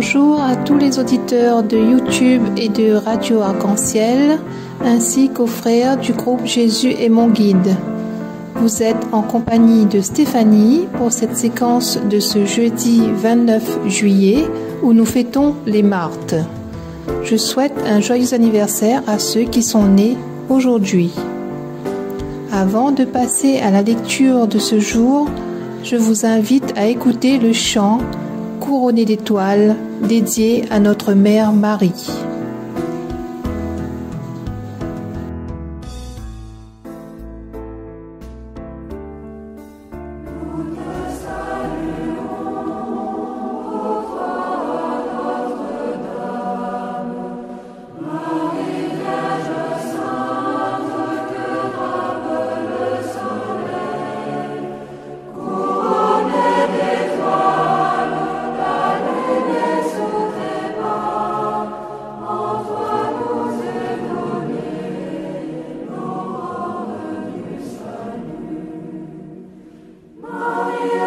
Bonjour à tous les auditeurs de YouTube et de Radio Arc-en-Ciel, ainsi qu'aux frères du groupe Jésus est mon guide. Vous êtes en compagnie de Stéphanie pour cette séquence de ce jeudi 29 juillet où nous fêtons les Martes. Je souhaite un joyeux anniversaire à ceux qui sont nés aujourd'hui. Avant de passer à la lecture de ce jour, je vous invite à écouter le chant Couronné d'étoiles dédié à notre Mère Marie. Maria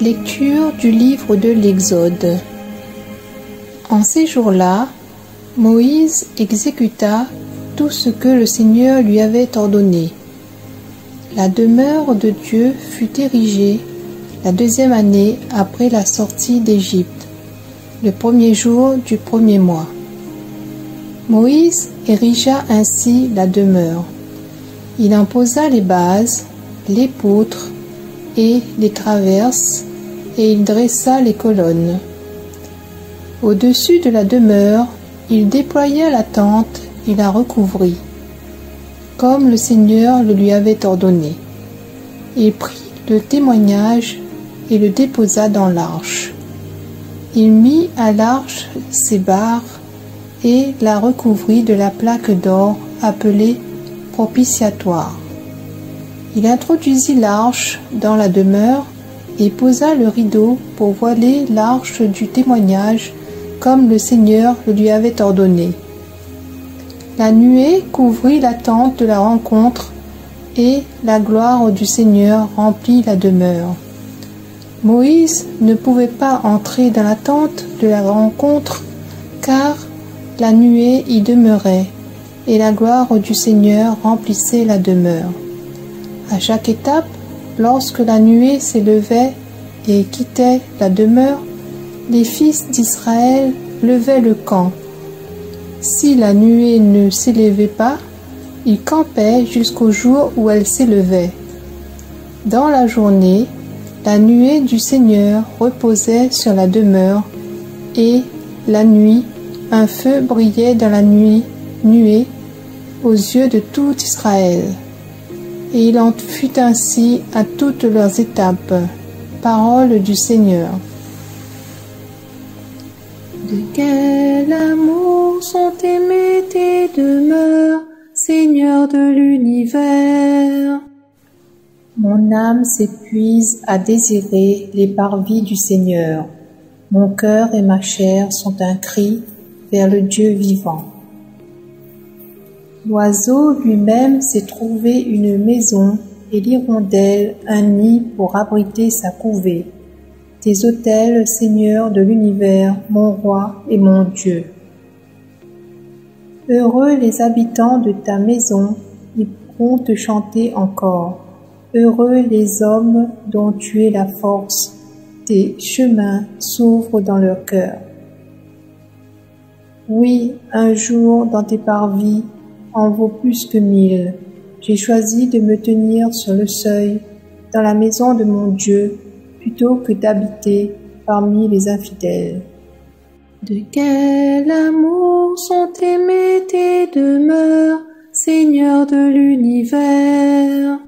Lecture du livre de l'Exode. En ces jours-là, Moïse exécuta tout ce que le Seigneur lui avait ordonné. La demeure de Dieu fut érigée la 2e année après la sortie d'Égypte, le 1er jour du 1er mois. Moïse érigea ainsi la demeure. Il en posa les bases, les poutres et les traverses, et il dressa les colonnes. Au-dessus de la demeure, il déploya la tente et la recouvrit, comme le Seigneur le lui avait ordonné. Il prit le témoignage et le déposa dans l'arche. Il mit à l'arche ses barres et la recouvrit de la plaque d'or appelée propitiatoire. Il introduisit l'arche dans la demeure et posa le rideau pour voiler l'arche du témoignage comme le Seigneur le lui avait ordonné. La nuée couvrit la tente de la rencontre et la gloire du Seigneur remplit la demeure. Moïse ne pouvait pas entrer dans la tente de la rencontre car la nuée y demeurait et la gloire du Seigneur remplissait la demeure. À chaque étape, lorsque la nuée s'élevait et quittait la demeure, les fils d'Israël levaient le camp. Si la nuée ne s'élevait pas, ils campaient jusqu'au jour où elle s'élevait. Dans la journée, la nuée du Seigneur reposait sur la demeure, et la nuit, un feu brillait dans la nuée aux yeux de tout Israël. Et il en fut ainsi à toutes leurs étapes. Parole du Seigneur. De quel amour sont aimées tes demeures, Seigneur de l'univers. Mon âme s'épuise à désirer les parvis du Seigneur. Mon cœur et ma chair sont un cri vers le Dieu vivant. L'oiseau lui-même s'est trouvé une maison et l'hirondelle un nid pour abriter sa couvée. Tes autels, Seigneur de l'univers, mon roi et mon Dieu. Heureux les habitants de ta maison, ils pourront te chanter encore. Heureux les hommes dont tu es la force, tes chemins s'ouvrent dans leur cœur. Oui, un jour dans tes parvis en vaut plus que 1000. J'ai choisi de me tenir sur le seuil, dans la maison de mon Dieu, plutôt que d'habiter parmi les infidèles. De quel amour sont aimées tes demeures, Seigneur de l'univers.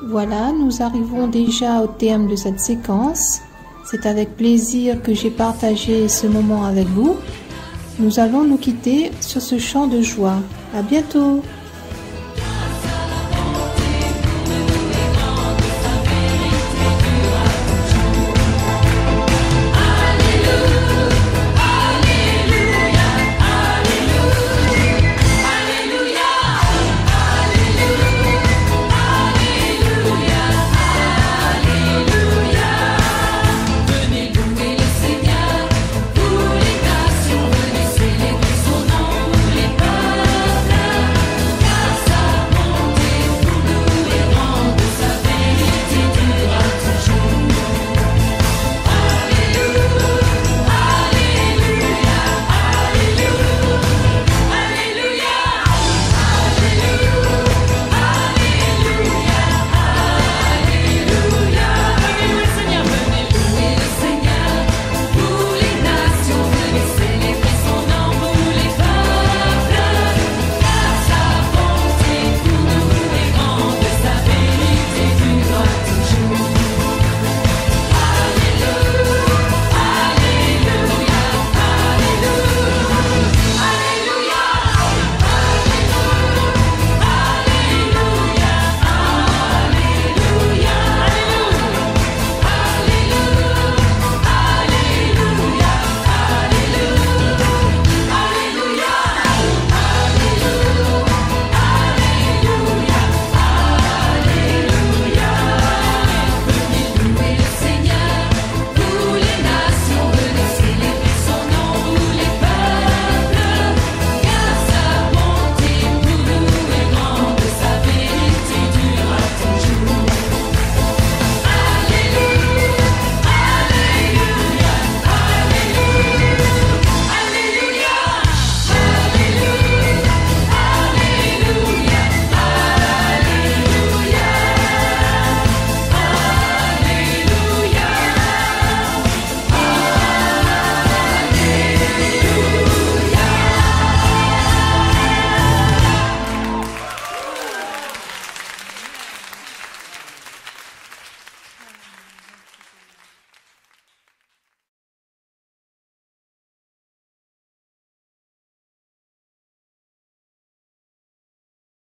Voilà, nous arrivons déjà au terme de cette séquence. C'est avec plaisir que j'ai partagé ce moment avec vous. Nous allons nous quitter sur ce chant de joie. À bientôt!